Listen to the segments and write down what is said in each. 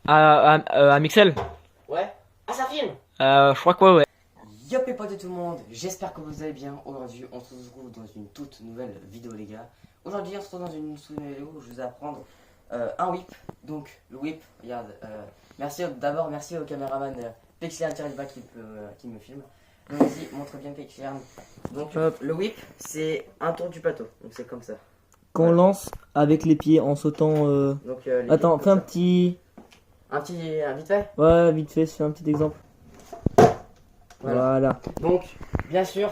À Mixel. Ouais. Ah, ça filme. Je crois que ouais. Yop les potes de tout le monde, j'espère que vous allez bien. Aujourd'hui on se retrouve dans une toute nouvelle vidéo les gars. Aujourd'hui on se retrouve dans une nouvelle vidéo où je vais apprendre un whip. Donc le whip, regarde, merci au caméraman Pixelian qui me filme. Donc vas-y, montre bien Pixelian. Donc Hop. le whip c'est un tour du plateau, donc c'est comme ça. Qu'on lance avec les pieds en sautant. Donc, Attends, fais un petit. un vite fait. Ouais, vite fait, fais un petit exemple. Voilà. Donc, bien sûr,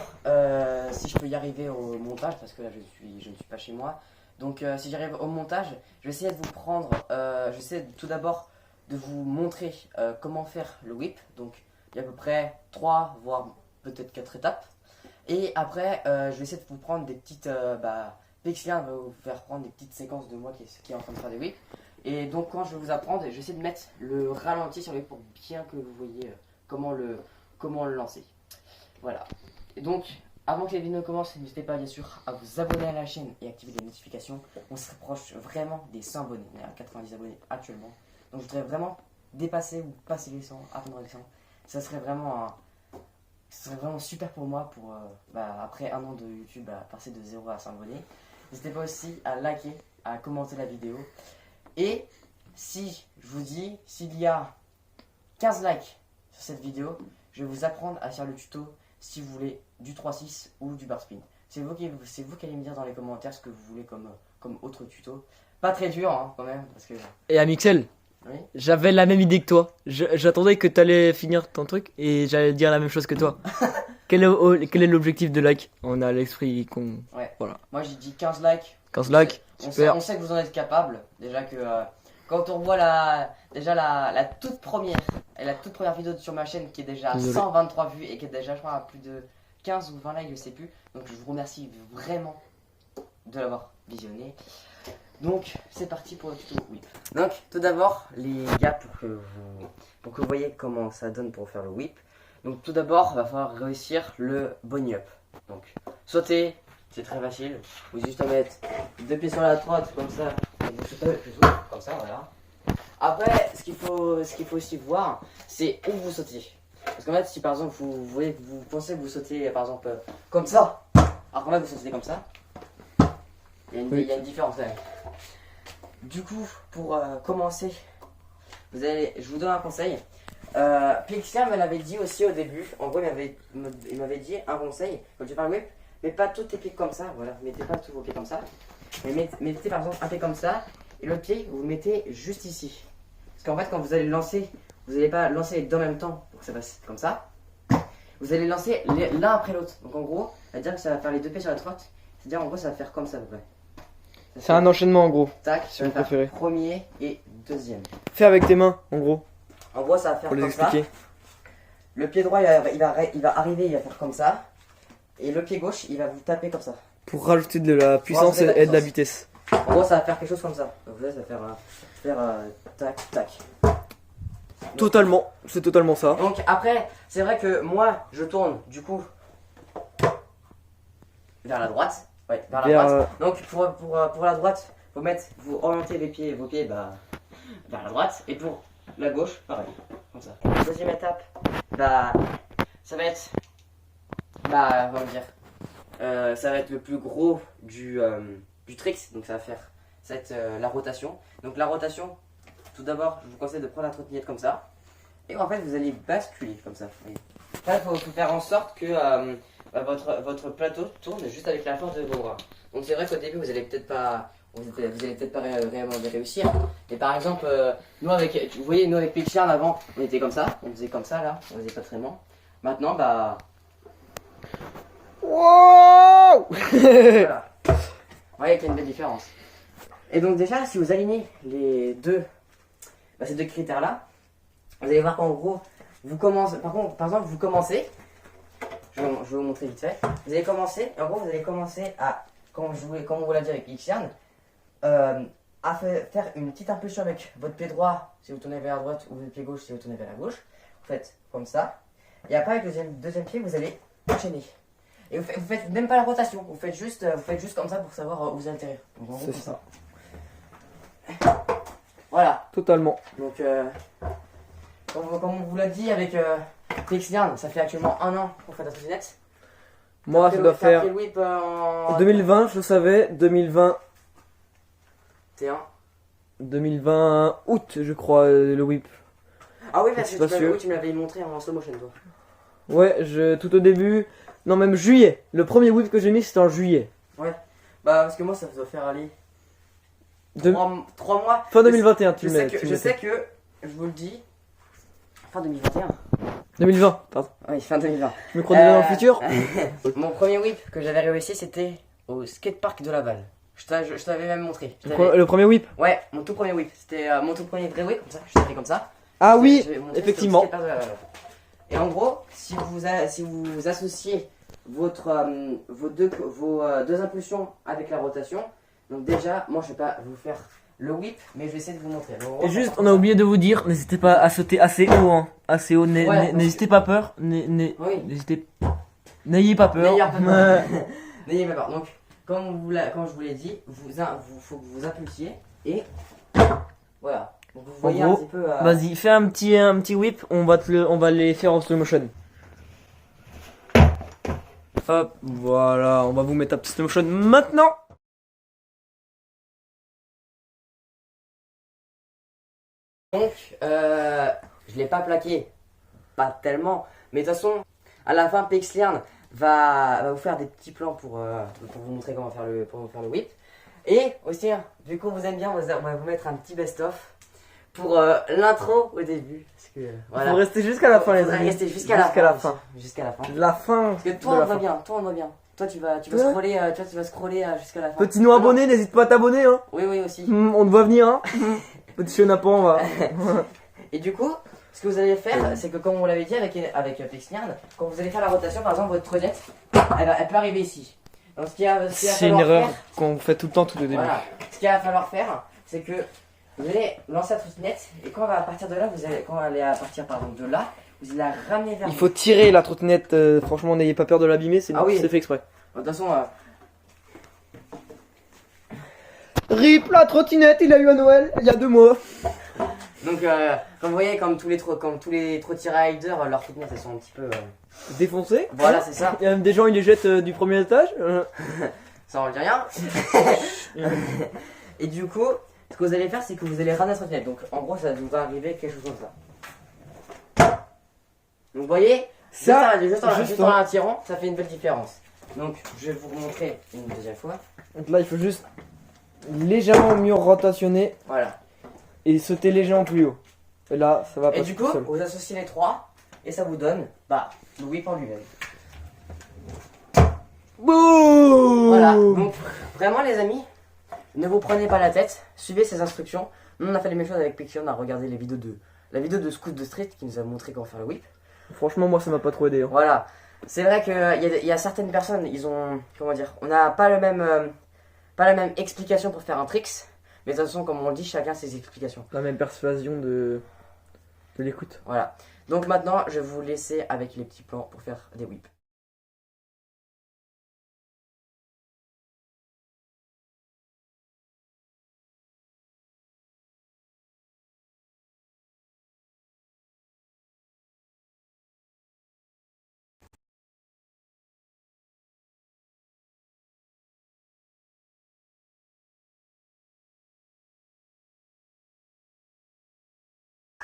si je peux y arriver au montage, parce que là je ne suis pas chez moi. Donc, si j'arrive au montage, je vais essayer de vous prendre. Je vais essayer tout d'abord de vous montrer comment faire le whip. Donc, il y a à peu près 3 voire peut-être 4 étapes. Et après, je vais essayer de vous prendre des petites. Pixelian va vous faire prendre des petites séquences de moi qui est en train de faire des whips. Et donc, quand je vais vous apprendre, je vais essayer de mettre le ralenti sur le whip pour bien que vous voyez comment le lancer. Voilà. Et donc, avant que les vidéos commencent, n'hésitez pas bien sûr à vous abonner à la chaîne et activer les notifications. On se rapproche vraiment des 100 abonnés. On est à 90 abonnés actuellement. Donc je voudrais vraiment dépasser ou passer les 100, atteindre les 100. Ça serait vraiment super pour moi pour après un an de YouTube passer de 0 à 100 abonnés. N'hésitez pas aussi à liker, à commenter la vidéo. Et si je vous dis, s'il y a 15 likes sur cette vidéo, je vais vous apprendre à faire le tuto si vous voulez du 3-6 ou du bar spin. C'est vous qui allez me dire dans les commentaires ce que vous voulez comme autre tuto. Pas très dur hein, quand même. Parce que... Et à Mixel, Oui. j'avais la même idée que toi. J'attendais que t'allais finir ton truc et j'allais dire la même chose que toi. Quel est l'objectif de like? On a l'esprit con. Ouais. Voilà. Moi j'ai dit 15 likes. 15 likes, super. On sait que vous en êtes capable. Déjà que quand on voit la toute première vidéo sur ma chaîne qui est déjà à Désolé. 123 vues et qui est déjà je crois à plus de 15 ou 20 likes, je sais plus. Donc je vous remercie vraiment de l'avoir visionné. Donc c'est parti pour le tuto whip. Donc tout d'abord les gars pour que vous voyez comment ça donne pour faire le whip. Donc tout d'abord il va falloir réussir le bunny up. Donc sauter, c'est très facile. Vous juste à mettre 2 pieds sur la trotte comme ça. Et vous sautez comme ça voilà. Après ce qu'il faut aussi voir c'est où vous sautez. Parce qu'en fait si par exemple vous pensez que vous sautez par exemple comme ça. Alors qu'en fait vous sautez comme ça. Il y a une différence là. Du coup, pour commencer, je vous donne un conseil. Pixar me l'avait dit aussi au début. En gros, il m'avait dit un conseil quand tu fais un whip, mais pas tous tes pieds comme ça. Voilà, mettez pas tous vos pieds comme ça. Mais mettez par exemple un pied comme ça et l'autre pied vous le mettez juste ici. Parce qu'en fait, quand vous allez le lancer, vous n'allez pas lancer les deux en même temps pour que ça passe comme ça. Vous allez lancer l'un après l'autre. Donc en gros, ça veut dire que ça va faire les 2 pieds sur la trotte. C'est-à-dire en gros, ça va faire comme ça à peu près. C'est un enchaînement en gros. Tac, Si ça vous va faire préférez. premier et deuxième. Fais avec tes mains en gros. En gros, ça va faire Pour les comme ça. expliquer. Le pied droit, il va arriver, il va faire comme ça. Et le pied gauche, il va vous taper comme ça. Pour rajouter de la puissance rajouter de la et de la puissance. vitesse. En gros, ça va faire quelque chose comme ça. Donc là, ça va faire tac, tac. Totalement, c'est totalement ça. Donc après, c'est vrai que moi, je tourne du coup vers la droite. Ouais, vers la droite. Donc pour la droite, vous orientez vos pieds vers la droite. Et pour la gauche, pareil, comme ça. Deuxième étape, ça va être, comment dire, ça va être le plus gros du tricks. Donc ça va être la rotation. Donc la rotation, tout d'abord, je vous conseille de prendre la trottinette comme ça. Et en fait, vous allez basculer comme ça. Là, il faut faire en sorte que votre plateau tourne juste avec la force de vos bras. Donc c'est vrai qu'au début, vous allez peut-être pas réellement réussir. Et par exemple, nous avec Pixar avant, on était comme ça. On faisait comme ça là. On faisait pas très loin. Maintenant, Wow. voilà. Vous voyez qu'il y a une belle différence. Et donc déjà, si vous alignez les ces deux critères là, vous allez voir qu'en gros, vous commencez. Par exemple, vous commencez. Je vais vous montrer vite fait. Vous allez commencer. En gros, vous allez commencer à, comme on vous l'a dit avec Pixar, à faire une petite impulsion avec votre pied droit si vous tournez vers la droite ou votre pied gauche si vous tournez vers la gauche. Vous faites comme ça. Et après, avec le deuxième pied, vous allez enchaîner. Et vous faites même pas la rotation. Vous faites juste comme ça pour savoir où vous allez atterrir. Donc, en gros, C'est ça. Voilà. Totalement. Donc, comme on vous l'a dit avec Pixlian, ça fait actuellement 1 an qu'on fait la trottinette. Moi, ça doit T'as faire fait le whip en 2020, je le savais. 2020, T1. 2020 août, je crois, le whip. Ah oui, parce Je que suis pas sûr. tu me l'avais montré en slow motion, toi. Ouais, tout au début. Non, même juillet. Le premier whip que j'ai mis, c'était en juillet. Bah, parce que moi, ça doit faire aller De- 3 mois. Fin 2021, Je tu sais que, je vous le dis, fin 2021. 2020, pardon. Oui, fin 2020. Je me crois déjà dans le futur. Mon premier whip que j'avais réussi, c'était au skatepark de Laval. Je t'avais même montré. Le premier whip. Ouais, mon tout premier whip. C'était mon tout premier vrai whip, comme ça. Je t'avais fait comme ça. Ah oui, J'avais montré, effectivement. c'était au skatepark de Laval. Et en gros, si vous associez vos deux impulsions avec la rotation, donc déjà, moi je vais pas vous faire le whip, mais je vais essayer de vous montrer. Donc, Et juste, on a oublié de vous dire, n'hésitez pas à sauter assez haut, hein. Assez haut, Ouais, n'hésitez pas peur. Oui. N'ayez pas peur. N'ayez pas peur. N'ayez pas peur. Donc, comme je vous l'ai dit, faut que vous impulsiez et voilà. Donc, vous voyez En un gros, petit peu. Vas-y, fais un petit whip, on va les faire en slow motion. Hop, voilà, on va vous mettre un petit slow motion maintenant. Donc, je l'ai pas plaqué, pas tellement, mais de toute façon, à la fin, Pixlian va vous faire des petits plans pour vous montrer comment faire le whip. Et aussi, hein, vu qu'on vous aime bien, on va vous mettre un petit best-of pour l'intro au début. Parce que, voilà. Faut rester jusqu'à la fin, les Faudrait amis. rester jusqu'à la fin. Jusqu'à la fin. La fin. Parce que de toi, la on va fin. bien, toi, on va bien. Toi, tu vas Ouais. scroller, tu vas scroller jusqu'à la fin. Petit non abonné, n'hésite pas à t'abonner, hein. Oui, oui, aussi. On te voit venir, hein. Petit chenapan, on va. Et du coup, ce que vous allez faire, c'est que comme on l'avait dit avec Pixlian, quand vous allez faire la rotation, par exemple, votre trottinette, elle peut arriver ici. Donc, ce qu'il va C'est une falloir erreur faire, qu'on fait tout le temps, tout au début. voilà, ce qu'il va falloir faire, c'est que vous allez lancer la trottinette et quand on va partir de là, quand on va aller à partir par exemple de là, vous allez la ramener vers Il faut tirer la trottinette, franchement, n'ayez pas peur de l'abîmer, c'est Ah oui. fait exprès. De toute façon, RIP la trottinette, il a eu à Noël, il y a 2 mois. donc comme vous voyez, comme tous les trotty riders, leurs trottinettes elles sont un petit peu. Défoncé. Voilà, c'est ça. Il y a même des gens, ils les jettent du premier étage. Ça on le dit rien. Et du coup, ce que vous allez faire, c'est que vous allez ramener la trottinette. Donc en gros, ça va arriver quelque chose comme ça. Donc vous voyez, Ça, juste juste en la tirant, ça fait une belle différence. Donc je vais vous remontrer une deuxième fois. Donc là, il faut juste légèrement mieux rotationner Voilà. et sauter légèrement plus haut. Et là, ça va Et passer du tout coup, seul. vous associez les trois et ça vous donne le whip en lui-même. Boum. Voilà. Donc vraiment les amis, ne vous prenez pas la tête, suivez ces instructions. Nous on a fait les mêmes choses avec Pixlian, on a regardé la vidéo de Scoot de Street qui nous a montré comment faire le whip. Franchement, moi, ça m'a pas trop aidé. Hein. Voilà. C'est vrai qu'il y a certaines personnes, ils ont, comment dire, on n'a pas pas la même explication pour faire un tricks. Mais de toute façon, comme on le dit, chacun ses explications. La même persuasion de l'écoute. Voilà. Donc maintenant, je vais vous laisser avec les petits plans pour faire des whips.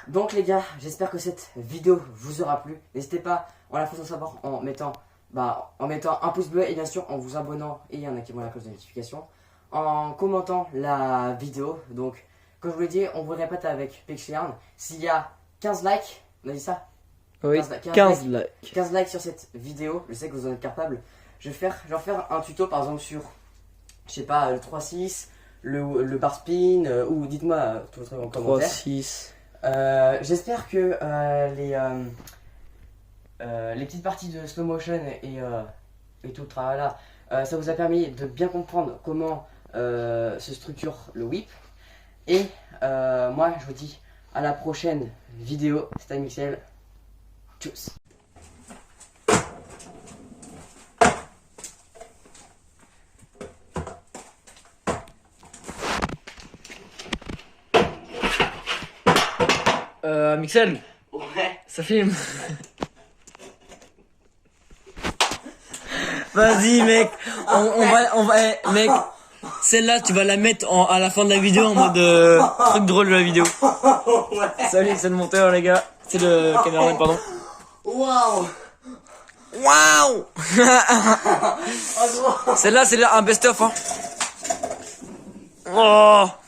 Donc les gars, j'espère que cette vidéo vous aura plu. N'hésitez pas en la faisant savoir en mettant un pouce bleu et bien sûr en vous abonnant et en activant la cloche de notification. En commentant la vidéo. Donc comme je vous l'ai dit, on vous le répète avec Pixlian. S'il y a 15 likes, on a dit ça, Oui, 15 likes. 15 likes sur cette vidéo, je sais que vous en êtes capable. Je vais faire un tuto par exemple sur, je sais pas, le 3-6, le bar spin, ou dites-moi tout votre truc en commentaire. 3-6. J'espère que les petites parties de slow motion et tout le travail là, ça vous a permis de bien comprendre comment se structure le whip. Et moi je vous dis à la prochaine vidéo. C'était Mixel. Tchuss. Mixel, Ouais. ça filme. Vas-y, mec. Mec. Celle-là, tu vas la mettre à la fin de la vidéo en mode truc drôle de la vidéo. Ouais. Salut, c'est le monteur, les gars. C'est le caméraman, pardon. Waouh. Waouh. Oh, gros. Celle-là, c'est un best-of, hein. Oh.